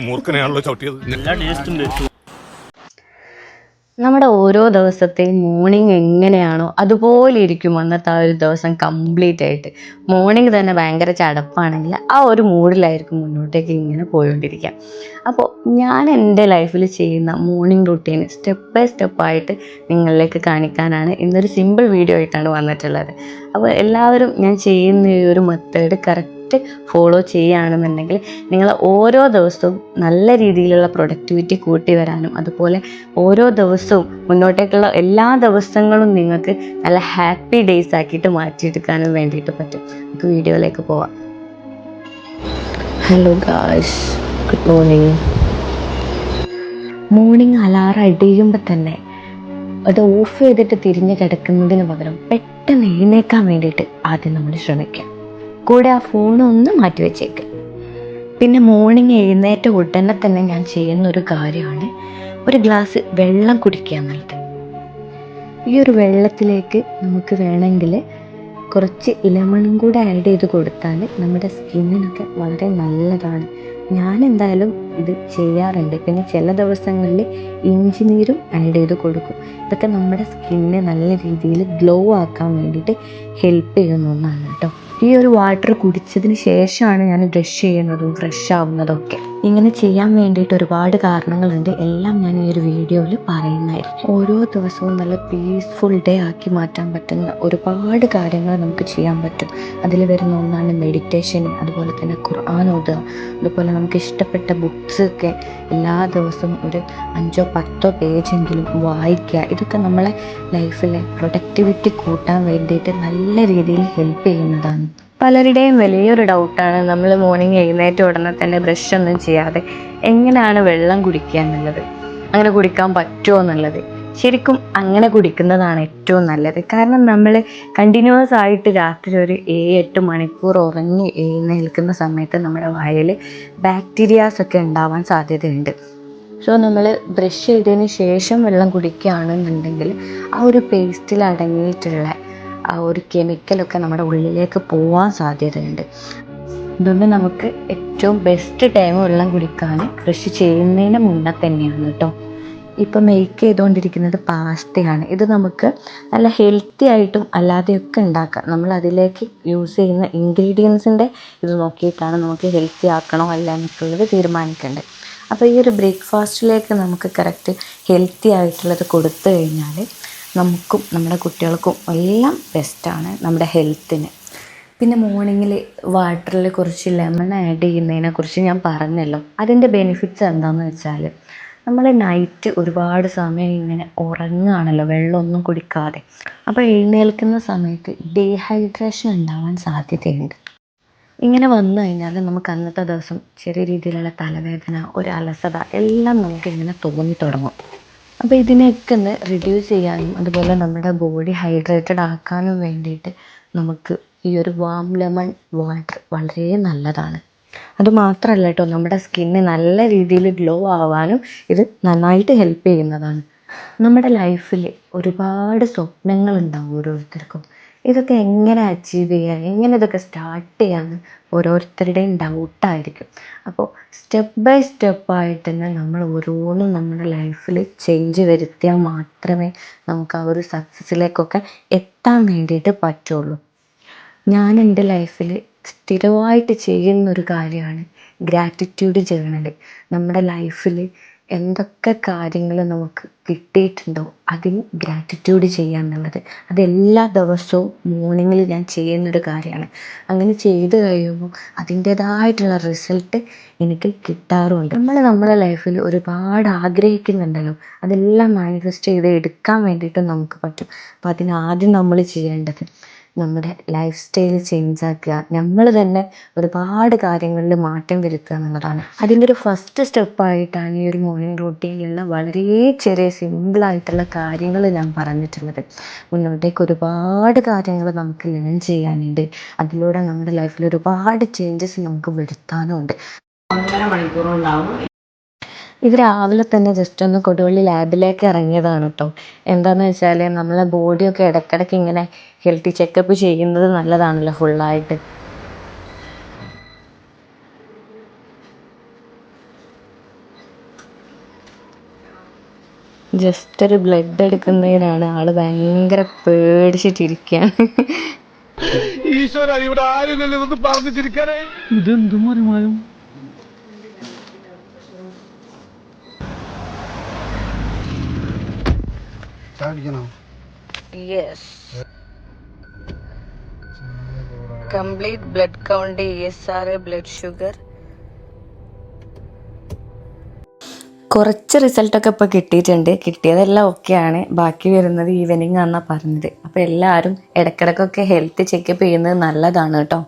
മൂർഖനെയാണല്ലോ ചവിട്ടിയത്. നല്ല ടേസ്റ്റ് ഉണ്ട്. നമ്മുടെ ഓരോ ദിവസത്തെയും മോർണിംഗ് എങ്ങനെയാണോ അതുപോലെ ഇരിക്കും അന്നത്തെ ആ ഒരു ദിവസം കംപ്ലീറ്റ് ആയിട്ട്. മോർണിംഗ് തന്നെ ഭയങ്കര ചടപ്പാണെങ്കിൽ ആ ഒരു മൂഡിലായിരിക്കും മുന്നോട്ടേക്ക് ഇങ്ങനെ പോയിക്കൊണ്ടിരിക്കുക. അപ്പോൾ ഞാൻ എൻ്റെ ലൈഫിൽ ചെയ്യുന്ന മോർണിംഗ് റുട്ടീൻ സ്റ്റെപ്പ് ബൈ സ്റ്റെപ്പായിട്ട് നിങ്ങളിലേക്ക് കാണിക്കാനാണ് ഇന്നൊരു സിമ്പിൾ വീഡിയോ ആയിട്ടാണ് വന്നിട്ടുള്ളത്. അപ്പോൾ എല്ലാവരും ഞാൻ ചെയ്യുന്ന ഈ ഒരു മെത്തേഡ് കറക്റ്റ് ഫോളോ ചെയ്യുകയാണെന്നുണ്ടെങ്കിൽ നിങ്ങൾ ഓരോ ദിവസവും നല്ല രീതിയിലുള്ള പ്രൊഡക്ടിവിറ്റി കൂട്ടി വരാനും അതുപോലെ ഓരോ ദിവസവും മുന്നോട്ടേക്കുള്ള എല്ലാ ദിവസങ്ങളും നിങ്ങൾക്ക് നല്ല ഹാപ്പി ഡേയ്സ് ആക്കിയിട്ട് മാറ്റിയെടുക്കാനും വേണ്ടിയിട്ട് പറ്റും. നമുക്ക് വീഡിയോയിലേക്ക് പോവാം. Hello guys, good morning. Morning alarm അടിയുമ്പോൾ തന്നെ അത് ഓഫ് ചെയ്തിട്ട് തിരിഞ്ഞ് കിടക്കുന്നതിന് പകരം പെട്ടെന്ന് എഴുന്നേക്കാൻ വേണ്ടിയിട്ട് ആദ്യം നമ്മൾ ശ്രമിക്കാം. കൂടെ ആ ഫോണൊന്ന് മാറ്റി വെച്ചേക്ക്. പിന്നെ മോർണിംഗ് എഴുന്നേറ്റ ഉടനെ തന്നെ ഞാൻ ചെയ്യുന്നൊരു കാര്യമാണ് ഒരു ഗ്ലാസ് വെള്ളം കുടിക്കുക എന്നുള്ളത്. ഈ ഒരു വെള്ളത്തിലേക്ക് നമുക്ക് വേണമെങ്കിൽ കുറച്ച് ലെമണും കൂടെ ആഡ് ചെയ്ത് കൊടുത്താൽ നമ്മുടെ സ്കിന്നിനൊക്കെ വളരെ നല്ലതാണ്. ഞാൻ എന്തായാലും ഇത് ചെയ്യാറുണ്ട്. പിന്നെ ചില ദിവസങ്ങളിൽ ഇഞ്ചി നീരും ആഡ് ചെയ്ത് കൊടുക്കും. ഇതൊക്കെ നമ്മുടെ സ്കിന്നെ നല്ല രീതിയിൽ ഗ്ലോ ആക്കാൻ വേണ്ടിയിട്ട് ഹെൽപ്പ് ചെയ്യുന്ന ഒന്നാണ് കേട്ടോ. ഈ ഒരു വാട്ടർ കുടിച്ചതിന് ശേഷമാണ് ഞാൻ ബ്രഷ് ചെയ്യുന്നതും ഫ്രഷ് ആവുന്നതും ഒക്കെ. ഇങ്ങനെ ചെയ്യാൻ വേണ്ടിയിട്ട് ഒരുപാട് കാരണങ്ങളുണ്ട്. എല്ലാം ഞാൻ ഈ ഒരു വീഡിയോയിൽ പറയുന്നതായിരിക്കും. ഓരോ ദിവസവും നല്ല പീസ്ഫുൾ ഡേ ആക്കി മാറ്റാൻ പറ്റുന്ന ഒരുപാട് കാര്യങ്ങൾ നമുക്ക് ചെയ്യാൻ പറ്റും. അതിൽ വരുന്ന ഒന്നാണ് മെഡിറ്റേഷൻ, അതുപോലെ തന്നെ ഖുർആൻ ഓതുക, അതുപോലെ നമുക്ക് ഇഷ്ടപ്പെട്ട ബുക്സ് ഒക്കെ എല്ലാ ദിവസവും ഒരു 5-10 പേജെങ്കിലും വായിക്കുക. ഇതൊക്കെ നമ്മളെ ലൈഫിലെ പ്രൊഡക്ടിവിറ്റി കൂട്ടാൻ വേണ്ടിയിട്ട് നല്ല രീതിയിൽ ഹെൽപ്പ് ചെയ്യുന്നതാണ്. പലരുടെയും വലിയൊരു ഡൗട്ടാണ് നമ്മൾ മോർണിംഗ് എഴുന്നേറ്റ ഉടനെ തന്നെ ബ്രഷ് ഒന്നും ചെയ്യാതെ എങ്ങനെയാണ് വെള്ളം കുടിക്കുക എന്നുള്ളത്. അങ്ങനെ കുടിക്കാൻ പറ്റുമോ എന്നുള്ളത്. ശരിക്കും അങ്ങനെ കുടിക്കുന്നതാണ് ഏറ്റവും നല്ലത്. കാരണം നമ്മൾ കണ്ടിന്യൂസ് ആയിട്ട് രാത്രി ഒരു 7-8 മണിക്കൂർ ഉറങ്ങി എഴുന്നേൽക്കുന്ന സമയത്ത് നമ്മുടെ വായിൽ ബാക്ടീരിയാസൊക്കെ ഉണ്ടാവാൻ സാധ്യതയുണ്ട്. സോ നമ്മൾ ബ്രഷ് ചെയ്തതിന് ശേഷം വെള്ളം കുടിക്കുകയാണെന്നുണ്ടെങ്കിൽ ആ ഒരു പേസ്റ്റിൽ അടങ്ങിയിട്ടുള്ള ആ ഒരു കെമിക്കലൊക്കെ നമ്മുടെ ഉള്ളിലേക്ക് പോവാൻ സാധ്യതയുണ്ട്. അതുകൊണ്ട് നമുക്ക് ഏറ്റവും ബെസ്റ്റ് ടൈം വെള്ളം കുടിക്കാൻ ബ്രഷ് ചെയ്യുന്നതിന് മുന്നേ തന്നെയാണ് കേട്ടോ. ഇപ്പം മേക്ക് ചെയ്തുകൊണ്ടിരിക്കുന്നത് പാസ്തയാണ്. ഇത് നമുക്ക് നല്ല ഹെൽത്തി ആയിട്ടും അല്ലാതെയൊക്കെ ഉണ്ടാക്കാം. നമ്മൾ അതിലേക്ക് യൂസ് ചെയ്യുന്ന ഇൻഗ്രീഡിയൻസിൻ്റെ ഇത് നോക്കിയിട്ടാണ് നമുക്ക് ഹെൽത്തി ആക്കണോ അല്ല എന്നൊക്കെയുള്ളത് തീരുമാനിക്കേണ്ടത്. അപ്പോൾ ഈ ഒരു ബ്രേക്ക്ഫാസ്റ്റിലേക്ക് നമുക്ക് കറക്റ്റ് ഹെൽത്തി ആയിട്ടുള്ളത് കൊടുത്തു കഴിഞ്ഞാൽ നമുക്കും നമ്മുടെ കുട്ടികൾക്കും എല്ലാം ബെസ്റ്റാണ് നമ്മുടെ ഹെൽത്തിന്. പിന്നെ മോർണിംഗിൽ വാട്ടറിൽ കുറച്ച് ലെമൺ ആഡ് ചെയ്യുന്നതിനെക്കുറിച്ച് ഞാൻ പറഞ്ഞല്ലോ. അതിൻ്റെ ബെനിഫിറ്റ്സ് എന്താണെന്ന് വെച്ചാൽ നമ്മൾ നൈറ്റ് ഒരുപാട് സമയം ഇങ്ങനെ ഉറങ്ങുകയാണല്ലോ വെള്ളമൊന്നും കുടിക്കാതെ. അപ്പോൾ എഴുന്നേൽക്കുന്ന സമയത്ത് ഡീഹൈഡ്രേഷൻ ഉണ്ടാവാൻ സാധ്യതയുണ്ട്. ഇങ്ങനെ വന്നു കഴിഞ്ഞാൽ നമുക്ക് അന്നത്തെ ദിവസം ചെറിയ രീതിയിലുള്ള തലവേദന, ഒരു അലസത എല്ലാം നമുക്കിങ്ങനെ തോന്നി തുടങ്ങും. അപ്പോൾ ഇതിനെയൊക്കെ ഒന്ന് റിഡ്യൂസ് ചെയ്യാനും അതുപോലെ നമ്മുടെ ബോഡി ഹൈഡ്രേറ്റഡ് ആക്കാനും വേണ്ടിയിട്ട് നമുക്ക് ഈ ഒരു വാം ലെമൺ വാട്ടർ വളരെ നല്ലതാണ്. അതുമാത്രമല്ല കേട്ടോ, നമ്മുടെ സ്കിന്ന് നല്ല രീതിയിൽ ഗ്ലോ ആവാനും ഇത് നന്നായിട്ട് ഹെൽപ്പ് ചെയ്യുന്നതാണ്. നമ്മുടെ ലൈഫിൽ ഒരുപാട് സ്വപ്നങ്ങളുണ്ടാവും ഓരോരുത്തർക്കും. ഇതൊക്കെ എങ്ങനെ അച്ചീവ് ചെയ്യാൻ, എങ്ങനെ ഇതൊക്കെ സ്റ്റാർട്ട് ചെയ്യാമെന്ന് ഓരോരുത്തരുടെയും ഡൗട്ടായിരിക്കും. അപ്പോൾ സ്റ്റെപ്പ് ബൈ സ്റ്റെപ്പായിട്ട് തന്നെ നമ്മൾ ഓരോന്നും നമ്മുടെ ലൈഫിൽ ചേഞ്ച് വരുത്തിയാൽ മാത്രമേ നമുക്ക് ആ ഒരു സക്സസ്സിലേക്കൊക്കെ എത്താൻ വേണ്ടിയിട്ട് പറ്റുള്ളൂ. ഞാൻ എൻ്റെ ലൈഫിൽ സ്ഥിരമായിട്ട് ചെയ്യുന്നൊരു കാര്യമാണ് ഗ്രാറ്റിറ്റ്യൂഡ് ജേർണൽ. നമ്മുടെ ലൈഫിൽ എന്തൊക്കെ കാര്യങ്ങൾ നമുക്ക് കിട്ടിയിട്ടുണ്ടോ അതിന് ഗ്രാറ്റിറ്റ്യൂഡ് ചെയ്യുക എന്നുള്ളത് അതെല്ലാ ദിവസവും മോർണിംഗിൽ ഞാൻ ചെയ്യുന്നൊരു കാര്യമാണ്. അങ്ങനെ ചെയ്ത് കഴിയുമ്പോൾ അതിൻ്റേതായിട്ടുള്ള റിസൾട്ട് എനിക്ക് കിട്ടാറുമുണ്ട്. നമ്മളെ ലൈഫിൽ ഒരുപാട് ആഗ്രഹിക്കുന്നുണ്ടല്ലോ, അതെല്ലാം മാനിഫെസ്റ്റ് ചെയ്ത് എടുക്കാൻ വേണ്ടിയിട്ടും നമുക്ക് പറ്റും. അപ്പോൾ അതിനാദ്യം നമ്മൾ ചെയ്യേണ്ടത് നമ്മുടെ ലൈഫ് സ്റ്റൈൽ ചേഞ്ച് ആക്കുക, നമ്മൾ തന്നെ ഒരുപാട് കാര്യങ്ങളിൽ മാറ്റം വരുത്തുക എന്നുള്ളതാണ്. അതിൻ്റെ ഒരു ഫസ്റ്റ് സ്റ്റെപ്പായിട്ടാണ് ഈ ഒരു മോർണിംഗ് റൂട്ടീനിലുള്ള വളരെ ചെറിയ സിമ്പിളായിട്ടുള്ള കാര്യങ്ങൾ ഞാൻ പറഞ്ഞിട്ടുള്ളത്. മുന്നോട്ടേക്ക് ഒരുപാട് കാര്യങ്ങൾ നമുക്ക് ലേൺ ചെയ്യാനുണ്ട്. അതിലൂടെ നമ്മുടെ ലൈഫിൽ ഒരുപാട് ചേഞ്ചസ് നമുക്ക് വരുത്താനും ഉണ്ട്. 1.5 മണിക്കൂറുണ്ടാവും. ഇത് രാവിലെ തന്നെ ജസ്റ്റ് ഒന്ന് കൊടുവള്ളി ലാബിലേക്ക് ഇറങ്ങിയതാണ് കേട്ടോ. എന്താണെന്ന് വെച്ചാൽ നമ്മളെ ബോഡിയൊക്കെ ഇടയ്ക്കിടയ്ക്ക് ഇങ്ങനെ ഹെൽത്തി ചെക്കപ്പ് ചെയ്യുന്നത് നല്ലതാണല്ലോ ഫുള്ളായിട്ട്. ജസ്റ്റ് ഒരു ബ്ലഡ് എടുക്കുന്നതിനാണ് ആള് ഭയങ്കര പേടിച്ചിട്ടിരിക്കുകയാണ്. ഈശ്വര, ഇവിടെ ആരുമില്ലല്ലോ പറഞ്ഞു ചിരിക്കാനേ. ഇതെന്തും മറിമായും. Complete blood count, ESR, blood sugar. കുറച്ച് റിസൾട്ടൊക്കെ ഇപ്പോൾ കിട്ടിയിട്ടുണ്ട്. കിട്ടിയതെല്ലാം ഓക്കെയാണ്. ബാക്കി വരുന്നത് ഈവനിങ് ആണെന്നാണ് പറഞ്ഞത്. അപ്പോൾ എല്ലാവരും ഇടയ്ക്കിടയ്ക്കൊക്കെ ഹെൽത്ത് ചെക്കപ്പ് ചെയ്യുന്നത് നല്ലതാണ് കേട്ടോ.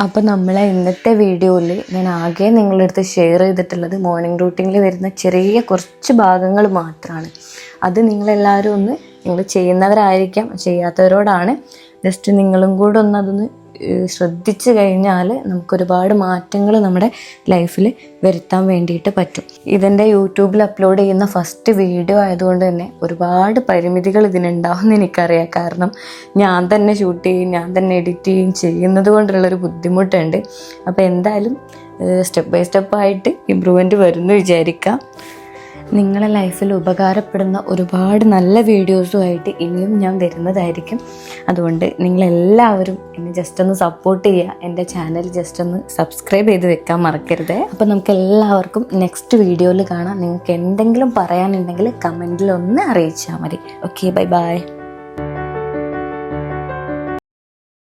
അപ്പോൾ നമ്മളെ ഇന്നത്തെ വീഡിയോയിൽ ഞാൻ ആകെ നിങ്ങളുടെ അടുത്ത് ഷെയർ ചെയ്തിട്ടുള്ളത് മോർണിംഗ് റൂട്ടീനിൽ വരുന്ന ചെറിയ കുറച്ച് ഭാഗങ്ങൾ മാത്രമാണ്. അത് നിങ്ങളെല്ലാവരും ഒന്ന്, നിങ്ങൾ ചെയ്യുന്നവരായിരിക്കാം, ചെയ്യാത്തവരോടാണ്. ജസ്റ്റ് നിങ്ങളും കൂടെ ഒന്ന് അതൊന്ന് ശ്രദ്ധിച്ചു കഴിഞ്ഞാൽ നമുക്കൊരുപാട് മാറ്റങ്ങൾ നമ്മുടെ ലൈഫിൽ വരുത്താൻ വേണ്ടിയിട്ട് പറ്റും. ഇതെൻ്റെ യൂട്യൂബിൽ അപ്ലോഡ് ചെയ്യുന്ന ഫസ്റ്റ് വീഡിയോ ആയതുകൊണ്ട് തന്നെ ഒരുപാട് പരിമിതികൾ ഇതിനുണ്ടാവുമെന്ന് എനിക്കറിയാം. കാരണം ഞാൻ തന്നെ ഷൂട്ട് ചെയ്യും, ഞാൻ തന്നെ എഡിറ്റ് ചെയ്യും, ചെയ്യുന്നത് കൊണ്ടുള്ളൊരു ബുദ്ധിമുട്ടുണ്ട്. അപ്പോൾ എന്തായാലും സ്റ്റെപ്പ് ബൈ സ്റ്റെപ്പായിട്ട് ഇമ്പ്രൂവ്മെൻറ്റ് വരുമെന്ന് വിചാരിക്കാം. നിങ്ങളെ ലൈഫിൽ ഉപകാരപ്പെടുന്ന ഒരുപാട് നല്ല വീഡിയോസുമായിട്ട് ഇനിയും ഞാൻ വരുന്നതായിരിക്കും. അതുകൊണ്ട് നിങ്ങളെല്ലാവരും എന്നെ ജസ്റ്റ് ഒന്ന് സപ്പോർട്ട് ചെയ്യുക. എൻ്റെ ചാനൽ ജസ്റ്റ് ഒന്ന് സബ്സ്ക്രൈബ് ചെയ്ത് വെക്കാൻ മറക്കരുത്. അപ്പോൾ നമുക്ക് എല്ലാവർക്കും നെക്സ്റ്റ് വീഡിയോയിൽ കാണാം. നിങ്ങൾക്ക് എന്തെങ്കിലും പറയാനുണ്ടെങ്കിൽ കമൻറ്റിൽ ഒന്ന് അറിയിച്ചാൽ മതി. Okay, bye bye.